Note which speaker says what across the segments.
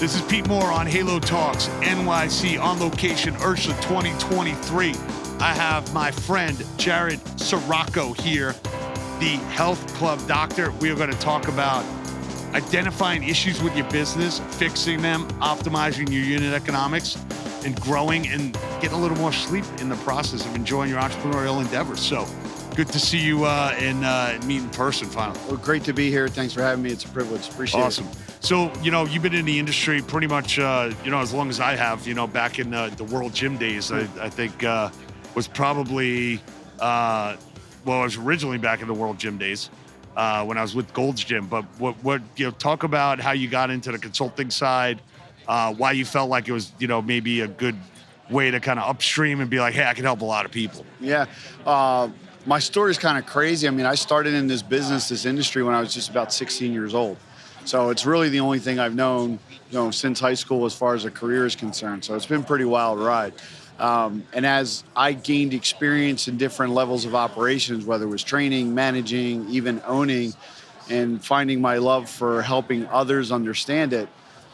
Speaker 1: This is Pete Moore on Halo Talks NYC on location, Ursula 2023. I have my friend Jarrod Saracco here, the health club doctor. We are going to talk about identifying issues with your business, fixing them, optimizing your unit economics, and growing and getting a little more sleep in the process of enjoying your entrepreneurial endeavors. So good to see you and meet in person finally.
Speaker 2: Well, great to be here. Thanks for having me. It's a privilege. Appreciate
Speaker 1: Awesome.
Speaker 2: it.
Speaker 1: So, you've been in the industry pretty much, as long as I have, back in the World Gym days. I think was probably, I was originally back in the World Gym days when I was with Gold's Gym. But what talk about how you got into the consulting side, why you felt like it was, maybe a good way to kind of upstream and be like, hey, I can help a lot of people.
Speaker 2: Yeah. My story is kind of crazy. I mean, I started in this industry when I was just about 16 years old. So it's really the only thing I've known, since high school as far as a career is concerned. So it's been a pretty wild ride. And as I gained experience in different levels of operations, whether it was training, managing, even owning, and finding my love for helping others understand it,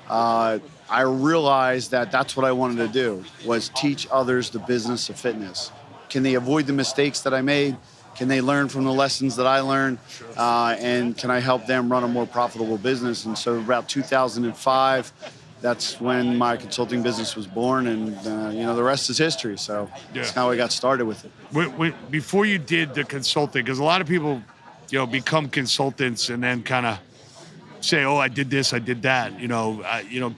Speaker 2: I realized that that's what I wanted to do, was teach others the business of fitness. Can they avoid the mistakes that I made? Can they learn from the lessons that I learned? And can I help them run a more profitable business? And so about 2005, that's when my consulting business was born, and the rest is history. So that's how I got started with it.
Speaker 1: Before you did the consulting, because a lot of people, become consultants and then kind of say, oh, I did this, I did that.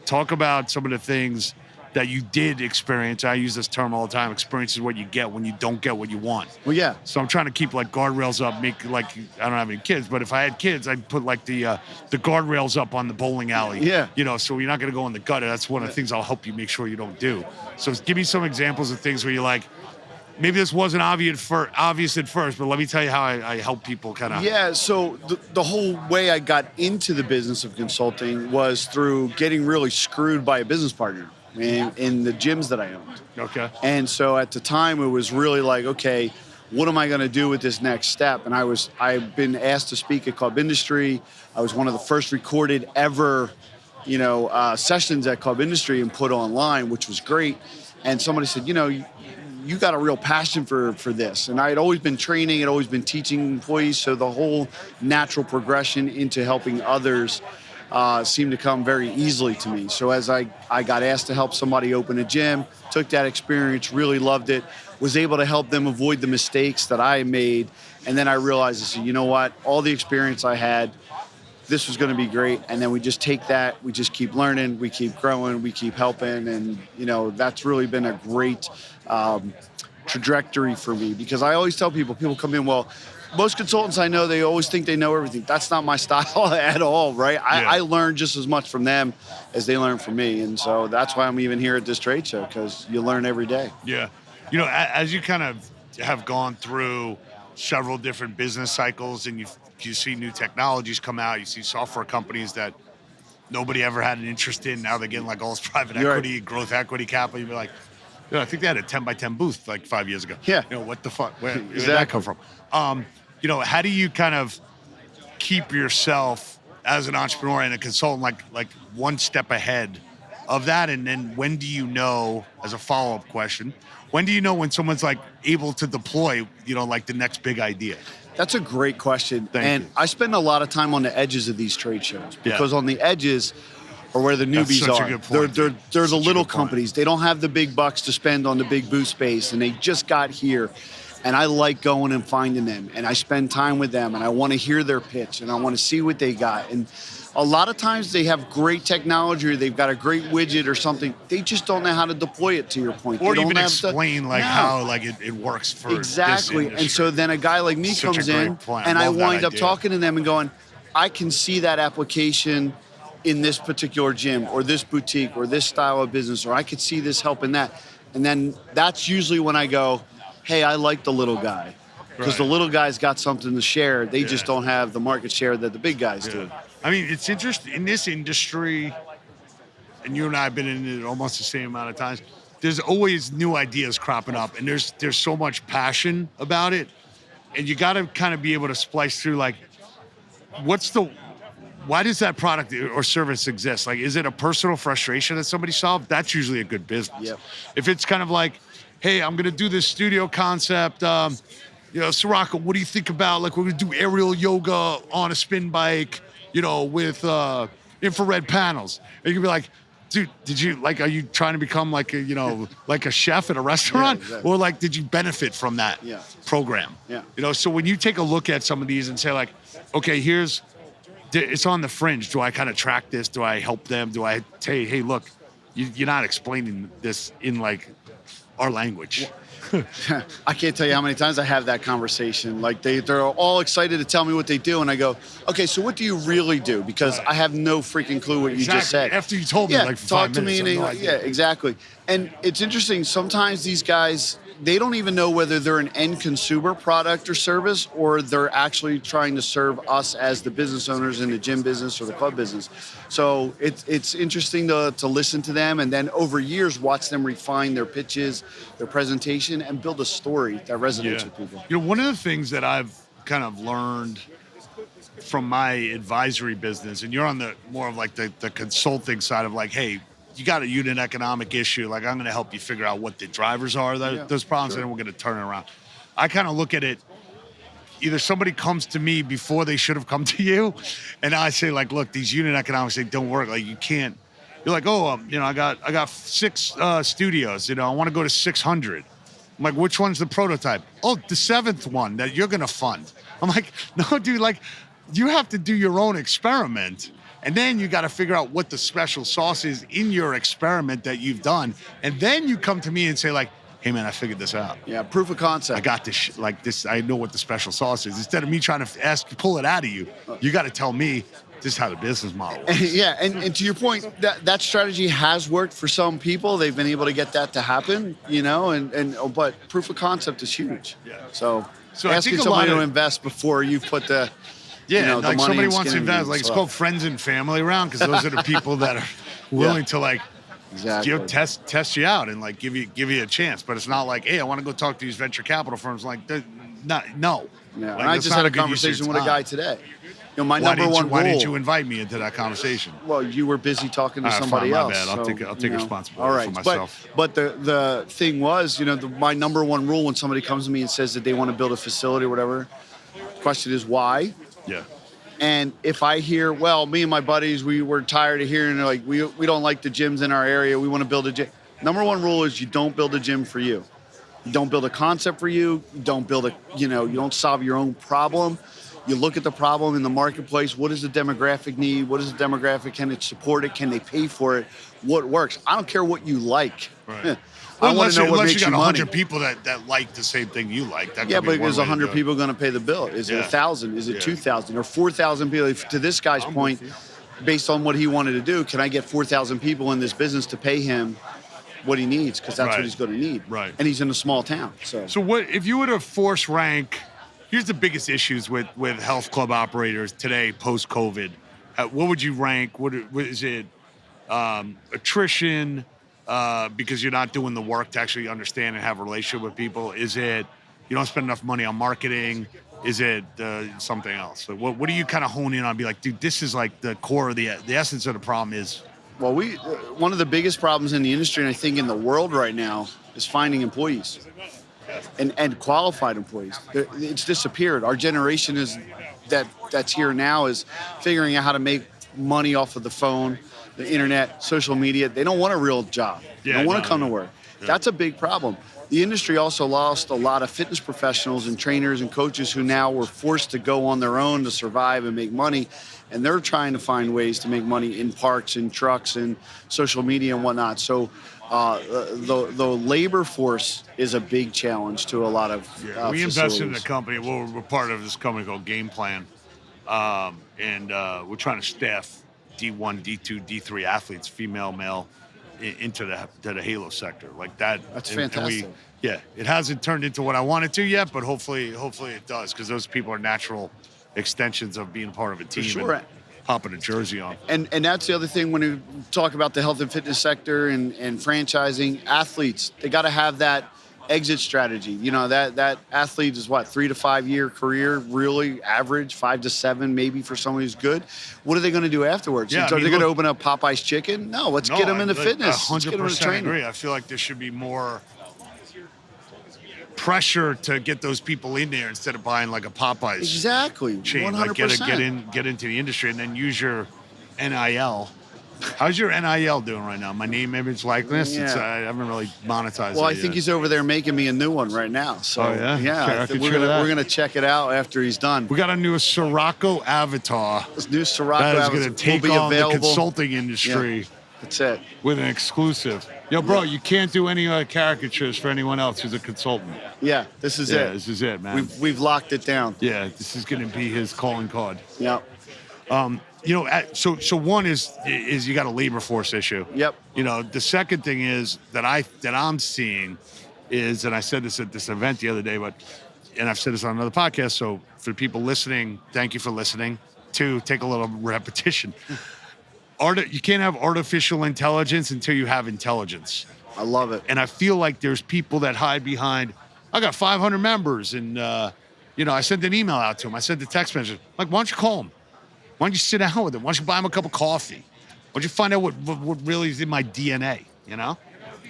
Speaker 1: Talk about some of the things that you did experience. I use this term all the time. Experience is what you get when you don't get what you want.
Speaker 2: Well, yeah.
Speaker 1: So I'm trying to keep like guardrails up, make like, I don't have any kids, but if I had kids, I'd put like the guardrails up on the bowling alley.
Speaker 2: Yeah.
Speaker 1: So you're not going to go in the gutter. That's one of the things I'll help you make sure you don't do. So give me some examples of things where you're like, maybe this wasn't obvious at first, but let me tell you how I help people kind of.
Speaker 2: Yeah, so the whole way I got into the business of consulting was through getting really screwed by a business partner in the gyms that I owned.
Speaker 1: Okay.
Speaker 2: And so at the time, it was really like, okay, what am I going to do with this next step? And I've been asked to speak at Club Industry. I was one of the first recorded ever, sessions at Club Industry and put online, which was great. And somebody said, you got a real passion for this. And I had always been training, had always been teaching employees. So the whole natural progression into helping others seemed to come very easily to me. So as I got asked to help somebody open a gym, took that experience, really loved it, was able to help them avoid the mistakes that I made. And then I realized, I said, you know what, all the experience I had, this was going to be great. And then we just take that, we just keep learning, we keep growing, we keep helping. And, that's really been a great trajectory for me, because I always tell people come in, well, most consultants I know, they always think they know everything. That's not my style at all, right? I learn just as much from them as they learn from me. And so that's why I'm even here at this trade show, because you learn every day.
Speaker 1: Yeah. As you kind of have gone through several different business cycles and you see new technologies come out, you see software companies that nobody ever had an interest in. Now they're getting like all this private equity, right, growth equity capital. You'd be like, I think they had a 10x10 booth like 5 years ago.
Speaker 2: Yeah.
Speaker 1: What the fuck? Where
Speaker 2: exactly.
Speaker 1: did that come from? How do you kind of keep yourself as an entrepreneur and a consultant like one step ahead of that? And then when do you know, as a follow-up question, when do you know when someone's like able to deploy, like the next big idea?
Speaker 2: That's a great question.
Speaker 1: Thank you.
Speaker 2: I spend a lot of time on the edges of these trade shows, because on the edges are where the newbies
Speaker 1: That's such
Speaker 2: are.
Speaker 1: a good point.
Speaker 2: They're the little companies. They don't have the big bucks to spend on the big booth space, and they just got here. And I like going and finding them, and I spend time with them, and I want to hear their pitch, and I want to see what they got. And a lot of times they have great technology, or they've got a great widget or something. They just don't know how to deploy it, to your point.
Speaker 1: Or
Speaker 2: they
Speaker 1: even
Speaker 2: don't
Speaker 1: explain how it works for
Speaker 2: exactly.
Speaker 1: This industry.
Speaker 2: And so then a guy like me
Speaker 1: Such
Speaker 2: comes
Speaker 1: a great
Speaker 2: in,
Speaker 1: point.
Speaker 2: and I
Speaker 1: Love that
Speaker 2: wind up
Speaker 1: idea.
Speaker 2: talking to them and going, I can see that application in this particular gym or this boutique or this style of business, or I could see this helping that. And then that's usually when I go, hey, I like the little guy. Because the little guy's got something to share. They just don't have the market share that the big guys do.
Speaker 1: I mean, it's interesting in this industry, and you and I have been in it almost the same amount of times. There's always new ideas cropping up, and there's so much passion about it, and you got to kind of be able to splice through like, what's the why does that product or service exist? Like, is it a personal frustration that somebody solved? That's usually a good business.
Speaker 2: Yep.
Speaker 1: If it's kind of like, hey, I'm gonna do this studio concept. Saracco, what do you think about, like, we're gonna do aerial yoga on a spin bike, with infrared panels. And you can be like, dude, are you trying to become like like a chef at a restaurant?
Speaker 2: Yeah, exactly.
Speaker 1: Or like, did you benefit from that program?
Speaker 2: Yeah.
Speaker 1: So when you take a look at some of these and say like, okay, it's on the fringe. Do I kind of track this? Do I help them? Do I say, hey, look, you're not explaining this in like our language?
Speaker 2: I can't tell you how many times I have that conversation. Like they're all excited to tell me what they do, and I go, okay, so what do you really do? Because I have no freaking clue what you just said.
Speaker 1: After you told me, like, for
Speaker 2: talk
Speaker 1: 5
Speaker 2: to
Speaker 1: minutes,
Speaker 2: me. And exactly. And it's interesting. Sometimes these guys, they don't even know whether they're an end consumer product or service, or they're actually trying to serve us as the business owners in the gym business or the club business. So it's interesting to listen to them, and then over years watch them refine their pitches, their presentation, and build a story that resonates with people.
Speaker 1: One of the things that I've kind of learned from my advisory business, and you're on the more of like the consulting side of like, hey, you got a unit economic issue. Like, I'm going to help you figure out what the drivers are, those problems, and then we're going to turn it around. I kind of look at it, either somebody comes to me before they should have come to you, and I say like, look, these unit economics, they don't work. Like, you can't. You're like, oh, I got 6 studios. I want to go to 600. I'm like, which one's the prototype? Oh, the 7th one that you're going to fund. I'm like, no, dude, like, you have to do your own experiment. And then you got to figure out what the special sauce is in your experiment that you've done. And then you come to me and say like, hey man, I figured this out.
Speaker 2: Yeah, proof of concept.
Speaker 1: I got this, this, I know what the special sauce is. Instead of me trying to pull it out of you, you got to tell me this is how the business model works.
Speaker 2: Yeah, and to your point, that strategy has worked for some people. They've been able to get that to happen, but proof of concept is huge.
Speaker 1: Yeah.
Speaker 2: So
Speaker 1: I
Speaker 2: asking
Speaker 1: think
Speaker 2: somebody to invest before you put the
Speaker 1: like
Speaker 2: the money
Speaker 1: somebody
Speaker 2: and
Speaker 1: wants to
Speaker 2: skin in
Speaker 1: invest.
Speaker 2: the
Speaker 1: Like, it's
Speaker 2: stuff.
Speaker 1: called friends and family around, because those are the people that are willing to like
Speaker 2: Exactly.
Speaker 1: test you out and like give you a chance. But it's not like, hey, I want to go talk to these venture capital firms. Like, no.
Speaker 2: Yeah,
Speaker 1: Like,
Speaker 2: and I
Speaker 1: that's
Speaker 2: just
Speaker 1: not
Speaker 2: had a
Speaker 1: good use of
Speaker 2: conversation
Speaker 1: your
Speaker 2: with a
Speaker 1: time.
Speaker 2: guy today. My
Speaker 1: Why
Speaker 2: number one rule.
Speaker 1: Why didn't you invite me into that conversation?
Speaker 2: Well, you were busy talking to
Speaker 1: All right,
Speaker 2: somebody
Speaker 1: fine, my
Speaker 2: else.
Speaker 1: bad.
Speaker 2: So,
Speaker 1: I'll take responsibility
Speaker 2: all right.
Speaker 1: for myself.
Speaker 2: But the thing was, my number one rule when somebody comes to me and says that they want to build a facility or whatever, question is why?
Speaker 1: Yeah.
Speaker 2: And if I hear, well, me and my buddies, we were tired of hearing like we don't like the gyms in our area, we want to build a gym. Number one rule is you don't build a gym for you. You don't build a concept for you. You don't build you don't solve your own problem. You look at the problem in the marketplace. What does the demographic need? What is the demographic? Can it support it? Can they pay for it? What works? I don't care what you like.
Speaker 1: Right.
Speaker 2: I want to know what makes
Speaker 1: you got
Speaker 2: you money.
Speaker 1: 100 people that like the same thing you like. That
Speaker 2: Yeah,
Speaker 1: could be
Speaker 2: but
Speaker 1: one
Speaker 2: is
Speaker 1: way to
Speaker 2: 100
Speaker 1: do it.
Speaker 2: people going to pay the bill? Is it 1,000? Is it 2,000 or 4,000 people? To this guy's point, based on what he wanted to do, can I get 4,000 people in this business to pay him what he needs? Because that's what he's going to need.
Speaker 1: Right.
Speaker 2: And he's in a small town.
Speaker 1: So what if you were to force rank? Here's the biggest issues with health club operators today, post-COVID. What would you rank? What is it? Attrition, because you're not doing the work to actually understand and have a relationship with people? Is it you don't spend enough money on marketing? Is it something else? So what do you kind of hone in on? Be like, dude, this is like the core of the essence of the problem is.
Speaker 2: Well, one of the biggest problems in the industry, and I think in the world right now, is finding employees and qualified employees. It's disappeared. Our generation that's here now is figuring out how to make money off of the phone, the internet, social media. They don't want a real job. They don't want to come to work. Yeah. That's a big problem. The industry also lost a lot of fitness professionals and trainers and coaches who now were forced to go on their own to survive and make money. And they're trying to find ways to make money in parks and trucks and social media and whatnot. So the labor force is a big challenge to a lot of
Speaker 1: we
Speaker 2: facilities.
Speaker 1: invested in a company. Well, we're part of this company called Game Plan. And we're trying to staff D1, D2, D3 athletes, female, male, into the Halo sector. Like that.
Speaker 2: That's fantastic.
Speaker 1: It hasn't turned into what I want it to yet, but hopefully it does, because those people are natural extensions of being part of a team.
Speaker 2: For sure.
Speaker 1: And popping a jersey on.
Speaker 2: And that's the other thing when you talk about the health and fitness sector and franchising. Athletes, they got to have that exit strategy. You know, that athlete is what, 3 to 5 year career, really average, 5 to 7 maybe for someone who's good. What are they going to do afterwards?
Speaker 1: Yeah,
Speaker 2: Are they going to open up Popeye's Chicken? No, let's get them into fitness. Let's get them into
Speaker 1: 100%
Speaker 2: training.
Speaker 1: agree. I feel like there should be more pressure to get those people in there instead of buying like a Popeyes
Speaker 2: Exactly,
Speaker 1: chain.
Speaker 2: 100%.
Speaker 1: Like get into the industry and then use your NIL. How's your NIL doing right now? My name, image, likeness.
Speaker 2: Yeah.
Speaker 1: I haven't really monetized
Speaker 2: Well,
Speaker 1: it
Speaker 2: I think
Speaker 1: yet.
Speaker 2: he's over there making me a new one right now. So
Speaker 1: Oh, yeah?
Speaker 2: yeah,
Speaker 1: Okay,
Speaker 2: we're gonna check it out after he's done.
Speaker 1: We got a new Saracco avatar
Speaker 2: This new Saracco
Speaker 1: that is
Speaker 2: avatar
Speaker 1: going to take
Speaker 2: will be
Speaker 1: on
Speaker 2: available.
Speaker 1: the consulting industry
Speaker 2: That's it.
Speaker 1: with an exclusive. Yo, bro, you can't do any caricatures for anyone else who's a consultant.
Speaker 2: Yeah, this is
Speaker 1: Yeah,
Speaker 2: it.
Speaker 1: this is it, man.
Speaker 2: We've locked it down.
Speaker 1: Yeah, this is going to be his calling card.
Speaker 2: Yeah.
Speaker 1: You know, so one is you got a labor force issue.
Speaker 2: Yep.
Speaker 1: You know, the second thing is that I'm seeing is, and I said this at this event the other day, and I've said this on another podcast. So for people listening, thank you for listening. 2, take a little repetition. You can't have artificial intelligence until you have intelligence.
Speaker 2: I love it.
Speaker 1: And I feel like there's people that hide behind, I got 500 members, and you know, I sent an email out to them. I sent a text message. Like, why don't you call them? Why don't you sit down with them? Why don't you buy them a cup of coffee? Why don't you find out what really is in my DNA, you know?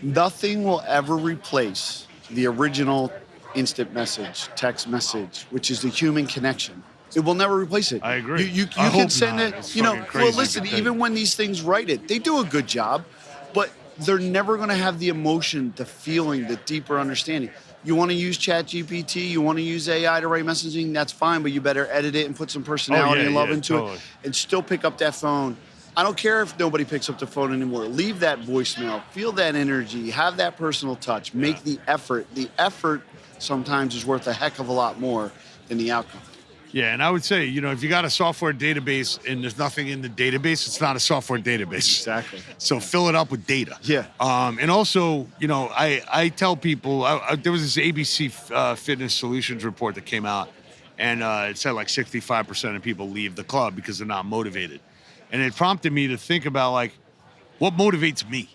Speaker 2: Nothing will ever replace the original instant message, text message, which is the human connection. It will never replace it.
Speaker 1: I agree.
Speaker 2: You
Speaker 1: I
Speaker 2: can
Speaker 1: hope
Speaker 2: send
Speaker 1: not.
Speaker 2: it.
Speaker 1: It's
Speaker 2: You know,
Speaker 1: fucking crazy,
Speaker 2: well, listen.
Speaker 1: but
Speaker 2: Even when these things write it, they do a good job, but they're never going to have the emotion, the feeling, the deeper understanding. You want to use ChatGPT, you want to use AI to write messaging, that's fine, but you better edit it and put some personality and love into it and still pick up that phone. I don't care if nobody picks up the phone anymore. Leave that voicemail, feel that energy, have that personal touch, make the effort. The effort sometimes is worth a heck of a lot more than the outcome.
Speaker 1: Yeah, and I would say, you know, if you got a software database and there's nothing in the database, it's not a software database.
Speaker 2: Exactly.
Speaker 1: So fill it up with data.
Speaker 2: Yeah.
Speaker 1: And also, you know, I tell people, there was this ABC Fitness Solutions report that came out, and it said like 65% of people leave the club because they're not motivated. And it prompted me to think about, like, what motivates me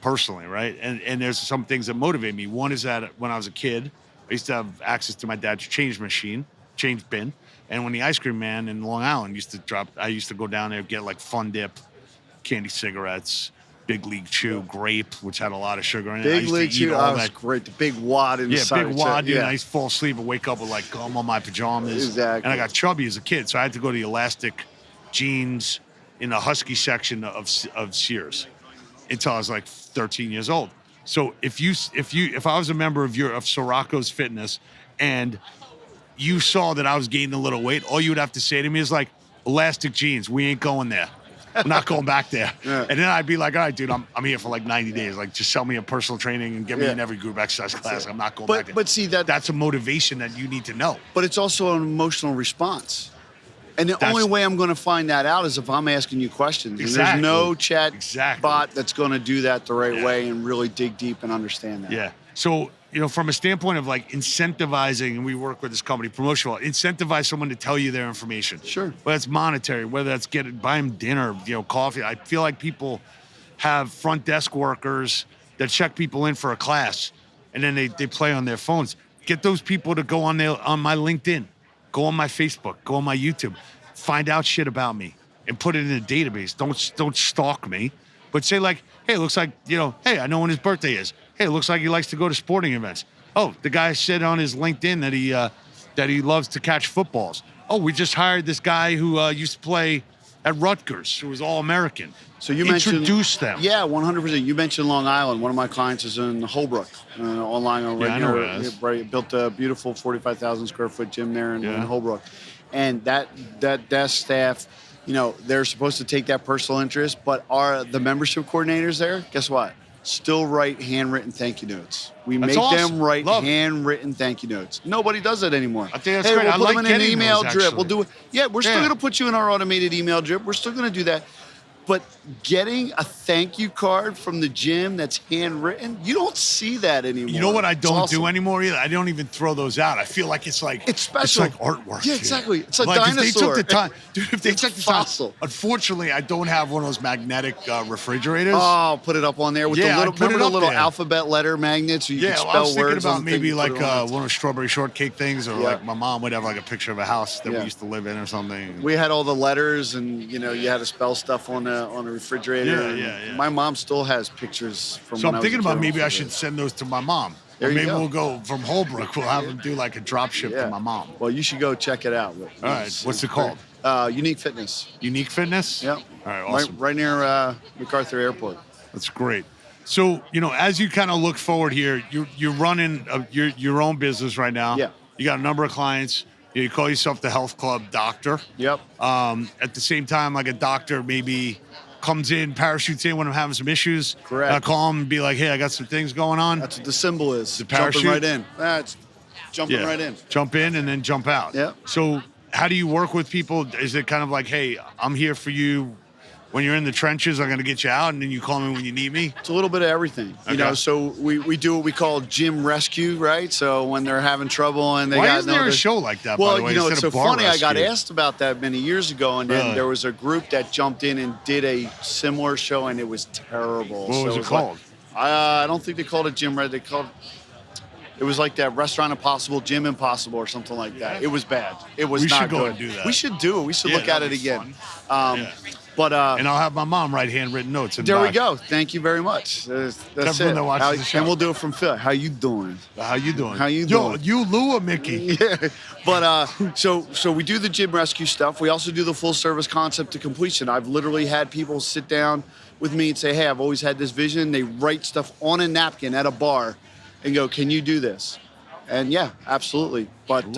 Speaker 1: personally, right? And there's some things that motivate me. One is that when I was a kid, I used to have access to my dad's change bin. And when the ice cream man in Long Island used to drop, I used to go down there, get like Fun Dip, candy cigarettes, Big League Chew, grape, which had a lot of sugar in it.
Speaker 2: Big League Chew, that was great. The big wad inside.
Speaker 1: Yeah, big wad. Yeah. And I used to fall asleep and wake up with like gum on my pajamas.
Speaker 2: Exactly.
Speaker 1: And I got chubby as a kid, so I had to go to the elastic jeans in the husky section of Sears until I was like 13 years old. So if I was a member of Saracco's Fitness and you saw that I was gaining a little weight, all you would have to say to me is like, elastic jeans, we ain't going there. I'm not going back there.
Speaker 2: Yeah.
Speaker 1: And then I'd be like, all right, dude, I'm here for like 90 days. Like, just sell me a personal training and get me in every group exercise class. I'm not going back there.
Speaker 2: But see, that's
Speaker 1: a motivation that you need to know.
Speaker 2: But it's also an emotional response. And the only way I'm going to find that out is if I'm asking you questions.
Speaker 1: Exactly.
Speaker 2: And there's no chat
Speaker 1: Exactly.
Speaker 2: bot that's going to do that the right way and really dig deep and understand that.
Speaker 1: Yeah. So, you know, from a standpoint of like incentivizing, and we work with this company, Promotional, incentivize someone to tell you their information.
Speaker 2: Sure.
Speaker 1: Whether it's monetary, whether that's buy them dinner, you know, coffee. I feel like people have front desk workers that check people in for a class, and then they play on their phones. Get those people to go on my LinkedIn, go on my Facebook, go on my YouTube, find out shit about me, and put it in a database. Don't stalk me, but say like, hey, it looks like, you know, hey, I know when his birthday is. Hey, it looks like he likes to go to sporting events. Oh, the guy said on his LinkedIn that he loves to catch footballs. Oh, we just hired this guy who used to play at Rutgers, who was All-American.
Speaker 2: So you
Speaker 1: introduce them.
Speaker 2: Yeah, 100%. You mentioned Long Island. One of my clients is in Holbrook, online on
Speaker 1: I know where it is.
Speaker 2: right. Built a beautiful 45,000 square foot gym there in Holbrook, and that desk staff, you know, they're supposed to take that personal interest, but are the membership coordinators there? Guess what? Still write handwritten thank you notes. We
Speaker 1: That's
Speaker 2: make
Speaker 1: awesome.
Speaker 2: them write
Speaker 1: Love it.
Speaker 2: handwritten thank you notes. Nobody does that anymore.
Speaker 1: I think that's
Speaker 2: hey,
Speaker 1: great.
Speaker 2: We'll
Speaker 1: I
Speaker 2: put
Speaker 1: like
Speaker 2: them in an
Speaker 1: getting
Speaker 2: email
Speaker 1: those,
Speaker 2: drip.
Speaker 1: actually.
Speaker 2: We'll do it. Yeah, we're still going to put you in our automated email drip. We're still going to do that. But getting a thank you card from the gym that's handwritten, you don't see that anymore.
Speaker 1: You know what I
Speaker 2: It's
Speaker 1: don't
Speaker 2: awesome.
Speaker 1: do anymore either? I don't even throw those out. I feel like it's like
Speaker 2: It's special.
Speaker 1: It's like artwork.
Speaker 2: Yeah,
Speaker 1: dude.
Speaker 2: exactly. It's a
Speaker 1: like,
Speaker 2: dinosaur.
Speaker 1: If they took the time, dude, if they
Speaker 2: It's
Speaker 1: took the time.
Speaker 2: fossil.
Speaker 1: Unfortunately, I don't have one of those magnetic refrigerators.
Speaker 2: Oh, put it up on there with
Speaker 1: Yeah,
Speaker 2: the little,
Speaker 1: I put it
Speaker 2: remember the
Speaker 1: up
Speaker 2: little
Speaker 1: there.
Speaker 2: alphabet letter magnets so you
Speaker 1: Yeah,
Speaker 2: can
Speaker 1: well,
Speaker 2: spell
Speaker 1: I was thinking
Speaker 2: words
Speaker 1: about
Speaker 2: on the thing,
Speaker 1: maybe
Speaker 2: you
Speaker 1: like
Speaker 2: put it on it.
Speaker 1: one of those strawberry shortcake things, or
Speaker 2: Yeah.
Speaker 1: like my mom would have like a picture of a house that
Speaker 2: Yeah.
Speaker 1: we used to live in or something.
Speaker 2: We had all the letters, and you had to spell stuff on the refrigerator.
Speaker 1: Yeah.
Speaker 2: My mom still has pictures from.
Speaker 1: So
Speaker 2: when
Speaker 1: I'm
Speaker 2: I was a
Speaker 1: thinking
Speaker 2: kid
Speaker 1: about
Speaker 2: on
Speaker 1: maybe I
Speaker 2: the
Speaker 1: should
Speaker 2: refrigerator.
Speaker 1: send those to my mom.
Speaker 2: There
Speaker 1: Or
Speaker 2: you
Speaker 1: maybe
Speaker 2: go.
Speaker 1: we'll go from Holbrook. We'll have them do like a drop ship to my mom.
Speaker 2: Well, you should go check it out.
Speaker 1: All right, what's it called?
Speaker 2: Unique Fitness.
Speaker 1: Unique Fitness?
Speaker 2: Yep.
Speaker 1: All right, awesome.
Speaker 2: Right near MacArthur Airport.
Speaker 1: That's great. So, as you kind of look forward here, you're running your own business right now.
Speaker 2: Yeah.
Speaker 1: You got a number of clients. You call yourself the health club doctor.
Speaker 2: Yep.
Speaker 1: At the same time, like a doctor maybe comes in, parachutes in when I'm having some issues.
Speaker 2: Correct.
Speaker 1: I call him and be like, hey, I got some things going on.
Speaker 2: That's what the symbol is.
Speaker 1: The parachute?
Speaker 2: Jumping right in. That's jumping right in.
Speaker 1: Jump in and then jump out.
Speaker 2: Yeah.
Speaker 1: So how do you work with people? Is it kind of like, hey, I'm here for you when you're in the trenches, I'm going to get you out, and then you call me when you need me?
Speaker 2: It's a little bit of everything.
Speaker 1: Okay.
Speaker 2: So we do what we call gym rescue, right? So when they're having trouble and they
Speaker 1: Why
Speaker 2: got
Speaker 1: isn't there a show like that,
Speaker 2: Well,
Speaker 1: by the way,
Speaker 2: it's
Speaker 1: instead
Speaker 2: so
Speaker 1: of bar
Speaker 2: funny. I got
Speaker 1: rescue?
Speaker 2: asked about that many years ago, and then
Speaker 1: Really?
Speaker 2: there was a group that jumped in and did a similar show, and it was terrible.
Speaker 1: What was it
Speaker 2: like-
Speaker 1: called?
Speaker 2: I don't think they called it Gym Red. They called it was like that Restaurant Impossible, Gym Impossible, or something like that. It was bad. It was
Speaker 1: We
Speaker 2: not
Speaker 1: should go
Speaker 2: good.
Speaker 1: and do that.
Speaker 2: We should do it. We should
Speaker 1: Yeah,
Speaker 2: look at it
Speaker 1: that'd be
Speaker 2: again.
Speaker 1: fun. Yeah.
Speaker 2: But
Speaker 1: And I'll have my mom write handwritten notes. In the
Speaker 2: there we
Speaker 1: back.
Speaker 2: go. Thank you very much. That's
Speaker 1: Everyone
Speaker 2: it.
Speaker 1: that watches the show.
Speaker 2: And we'll do it from Phil. How you doing?
Speaker 1: How you doing?
Speaker 2: How you
Speaker 1: Yo,
Speaker 2: doing?
Speaker 1: you Lou or Mickey?
Speaker 2: Yeah, but so we do the gym rescue stuff. We also do the full service concept to completion. I've literally had people sit down with me and say, "Hey, I've always had this vision." They write stuff on a napkin at a bar, and go, "Can you do this?" And yeah, absolutely. But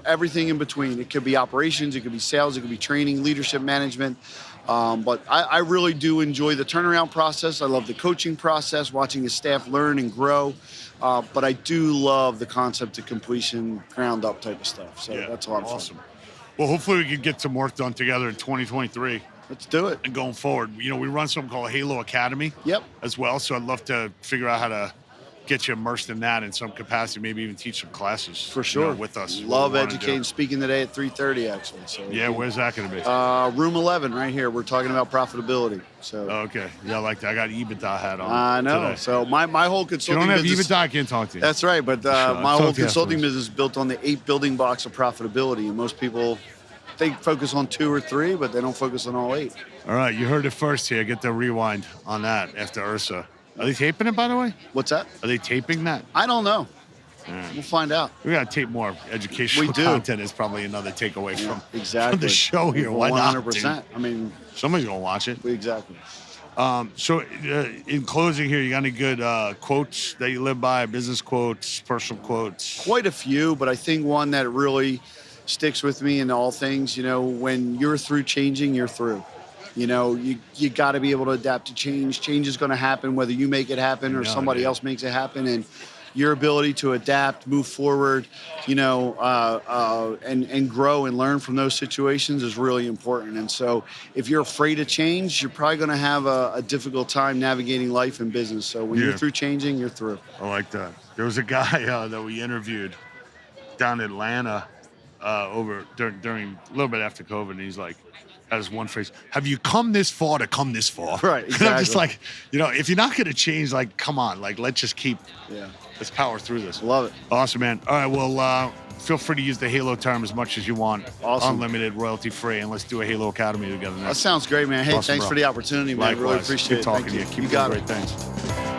Speaker 2: everything in between. It could be operations, it could be sales, it could be training, leadership management. But I really do enjoy the turnaround process. I love the coaching process, watching the staff learn and grow. But I do love the concept of completion, ground up type of stuff. So that's a lot of
Speaker 1: awesome.
Speaker 2: fun.
Speaker 1: Well, hopefully we can get some work done together in 2023
Speaker 2: Let's do it.
Speaker 1: and going forward. We run something called Halo Academy.
Speaker 2: Yep.
Speaker 1: As well. So I'd love to figure out how to get you immersed in that in some capacity, maybe even teach some classes.
Speaker 2: For sure.
Speaker 1: With us.
Speaker 2: Love
Speaker 1: What we wanna
Speaker 2: educating,
Speaker 1: do.
Speaker 2: speaking today at 3:30 actually. So
Speaker 1: Yeah, where's that going to be?
Speaker 2: room 11 right here. We're talking about profitability. So
Speaker 1: Oh, okay. Yeah, I like that. I got EBITDA hat on.
Speaker 2: I know.
Speaker 1: Today.
Speaker 2: So my whole
Speaker 1: If you
Speaker 2: consulting
Speaker 1: don't have
Speaker 2: business.
Speaker 1: EBITDA, I can't talk to you.
Speaker 2: That's right, but
Speaker 1: I'll
Speaker 2: my
Speaker 1: talk
Speaker 2: whole
Speaker 1: to you
Speaker 2: consulting
Speaker 1: afterwards.
Speaker 2: business is built on the 8 building blocks of profitability, and most people they focus on 2 or 3, but they don't focus on all 8.
Speaker 1: All right, you heard it first here. Get the rewind on that after Ursa. Are they taping it, by the way?
Speaker 2: What's that?
Speaker 1: Are they taping that?
Speaker 2: I don't know. We'll find out.
Speaker 1: We got to tape more educational
Speaker 2: We do.
Speaker 1: content is probably another takeaway from
Speaker 2: Exactly.
Speaker 1: the show here. Why not?
Speaker 2: 100%. I mean,
Speaker 1: Dude? Somebody's going to watch it.
Speaker 2: exactly.
Speaker 1: So in closing here, you got any good quotes that you live by, business quotes, personal quotes?
Speaker 2: Quite a few, but I think one that really sticks with me in all things, when you're through changing, you're through. You got to be able to adapt to change. Change is going to happen whether you make it happen or somebody else makes it happen. And your ability to adapt, move forward, and grow and learn from those situations is really important. And so if you're afraid of change, you're probably going to have a difficult time navigating life and business. So when you're through changing, you're through.
Speaker 1: I like that. There was a guy that we interviewed down in Atlanta during a little bit after COVID, and he's like, had this one phrase, have you come this far to come this far?
Speaker 2: Right,
Speaker 1: And I'm just
Speaker 2: exactly.
Speaker 1: like, if you're not going to change, like, come on, like, let's just let's power through this.
Speaker 2: Love it.
Speaker 1: Awesome, man. All right, well, feel free to use the Halo term as much as you want.
Speaker 2: Awesome.
Speaker 1: Unlimited, royalty free, and let's do a Halo Academy together
Speaker 2: That
Speaker 1: next.
Speaker 2: sounds great, man. Hey,
Speaker 1: Awesome,
Speaker 2: thanks
Speaker 1: bro.
Speaker 2: for the opportunity, man.
Speaker 1: Likewise.
Speaker 2: Really appreciate
Speaker 1: Good
Speaker 2: it.
Speaker 1: talking
Speaker 2: Thank
Speaker 1: to you.
Speaker 2: you.
Speaker 1: Keep
Speaker 2: You got
Speaker 1: doing
Speaker 2: it.
Speaker 1: great things.